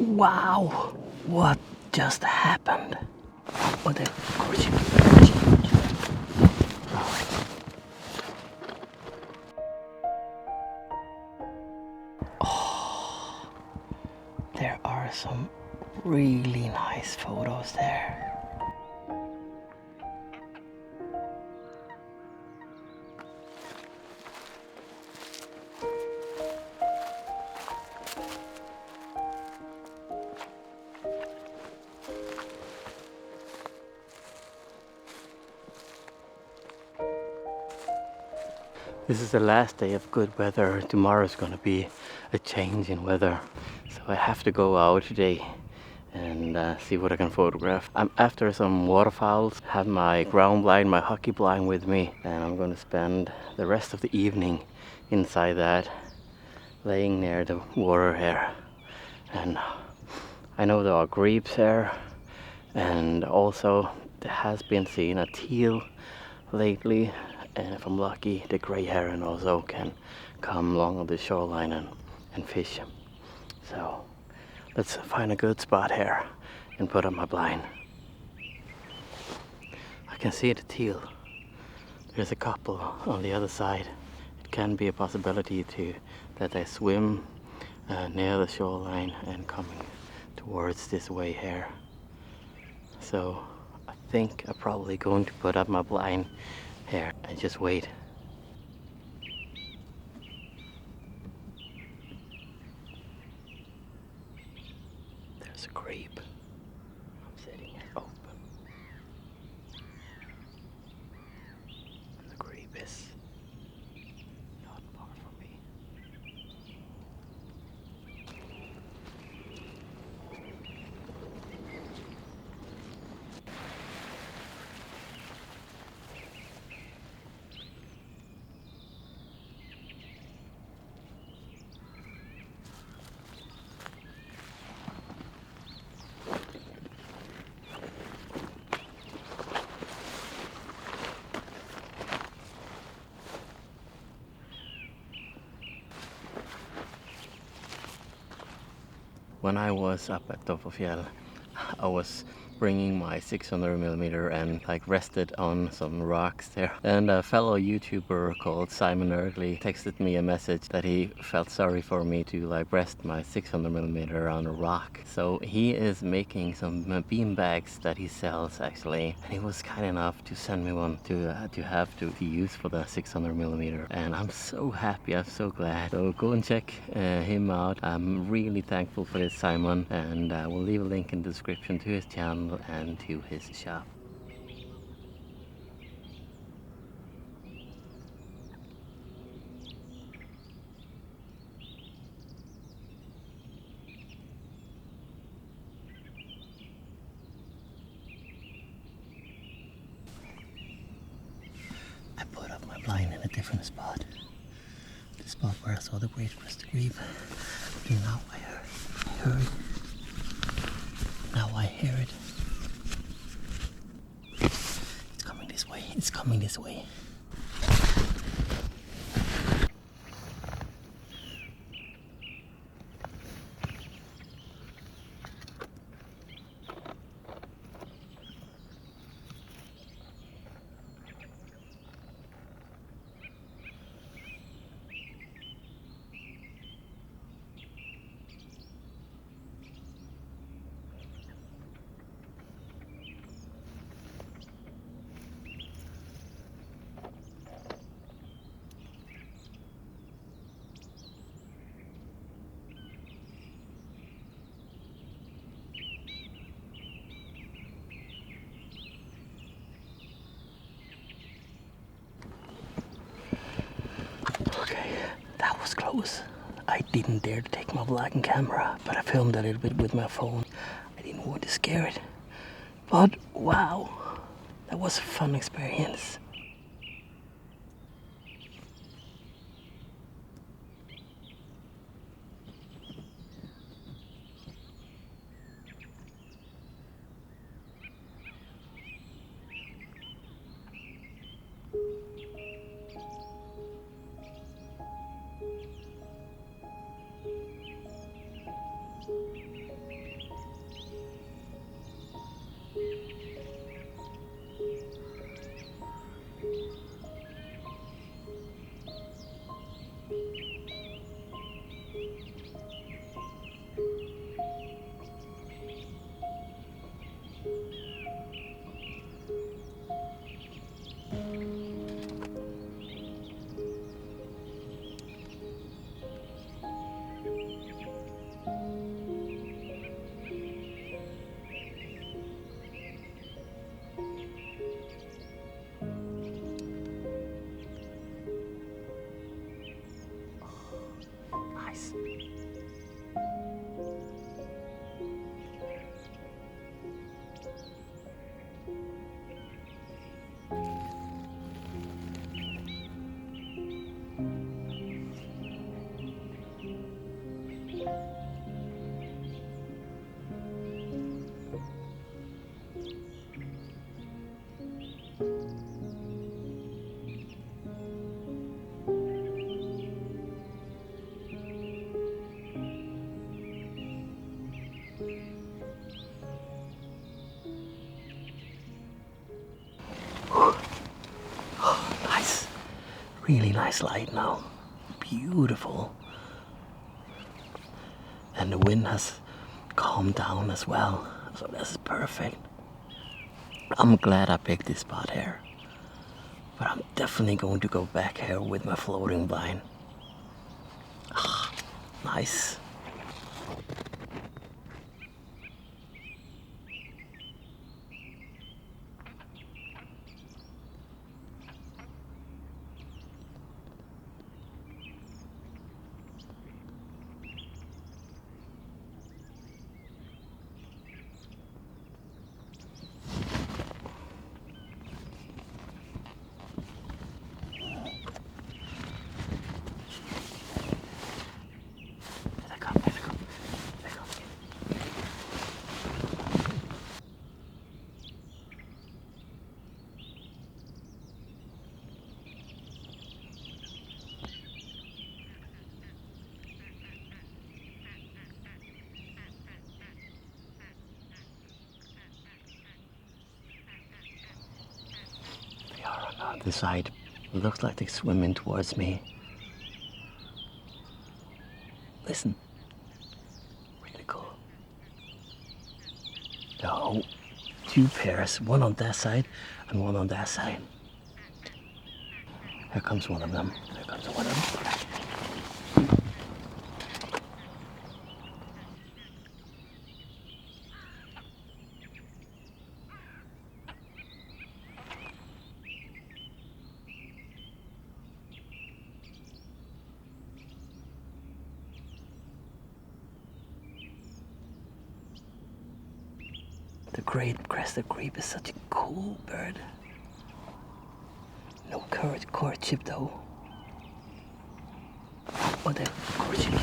Wow, what just happened? What the courtship? Oh, there are some really nice photos there. This is the last day of good weather. Tomorrow is going to be a change in weather. So I have to go out today and see what I can photograph. I'm after some waterfowls, have my ground blind, my hokki blind with me, and I'm going to spend the rest of the evening inside that, laying near the water here. And I know there are grebes here, and also there has been seen a teal lately. And if I'm lucky, the grey heron also can come along the shoreline and fish. So let's find a good spot here and put up my blind. I can see the teal. There's a couple on the other side. It can be a possibility that they swim near the shoreline and coming towards this way here. So I think I'm probably going to put up my blind here and just wait. There's a grebe. I'm setting it open. And the grebe is not far from me. When I was up at Waterfowls, I was bringing my 600mm and like rested on some rocks there. And a fellow YouTuber called Simon Early texted me a message that he felt sorry for me to like rest my 600mm on a rock. So he is making some bean bags that he sells actually. And he was kind enough to send me one to have to use for the 600mm. And I'm so happy, I'm so glad. So go and check him out. I'm really thankful for this, Simon. And we'll leave a link in the description to his channel and to his shop. I put up my blind in a different spot. The spot where I saw the great crested grebe. And now I heard it. Now I hear it. It's coming this way. It's coming this way. Okay, that was close. I didn't dare to take my vlogging camera, but I filmed a little bit with my phone. I didn't want to scare it. But wow, that was a fun experience. Nice. Really nice light now. Beautiful. And the wind has calmed down as well. So this is perfect. I'm glad I picked this spot here. But I'm definitely going to go back here with my floating blind. Nice. The side looks like they're swimming towards me. Listen. Really cool. Oh, two pairs, one on that side and one on that side. Here comes one of them. Here comes one of them. The great crested grebe is such a cool bird. No courtship though. Oh, the courtship.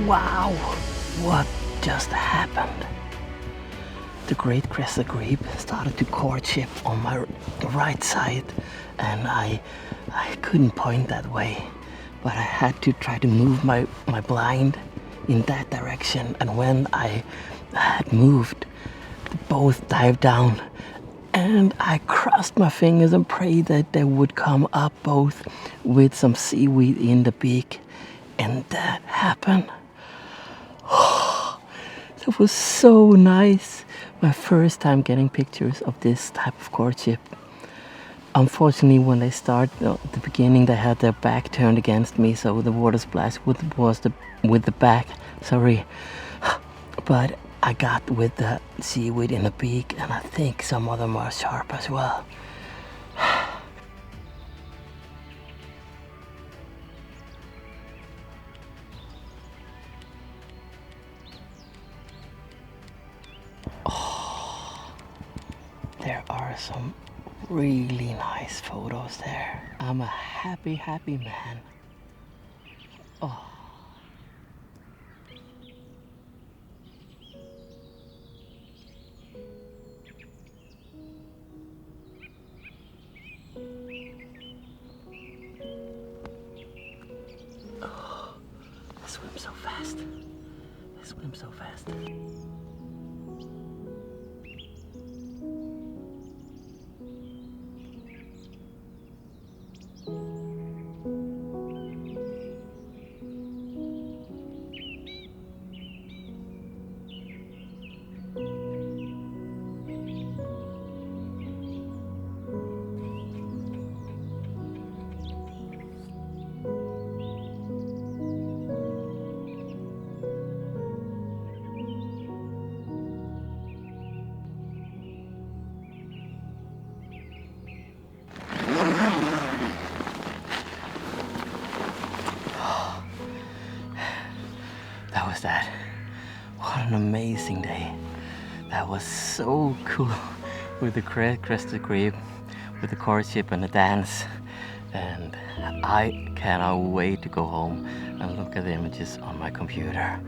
Wow, what just happened? The great crested grebe started to courtship on my right side, and I couldn't point that way, but I had to try to move my blind in that direction, and when I had moved, they both dived down, and I crossed my fingers and prayed that they would come up both with some seaweed in the beak, and that happened. That was so nice. My first time getting pictures of this type of courtship. Unfortunately, when they start at the beginning, they had their back turned against me, so the water splash was with the back. Sorry, but I got with the seaweed in the beak, and I think some of them are sharp as well. There are some really nice photos there. I'm a happy, happy man. Oh. Oh, they swim so fast. They swim so fast. an amazing day. That was so cool with the crested grebe, with the courtship and the dance. And I cannot wait to go home and look at the images on my computer.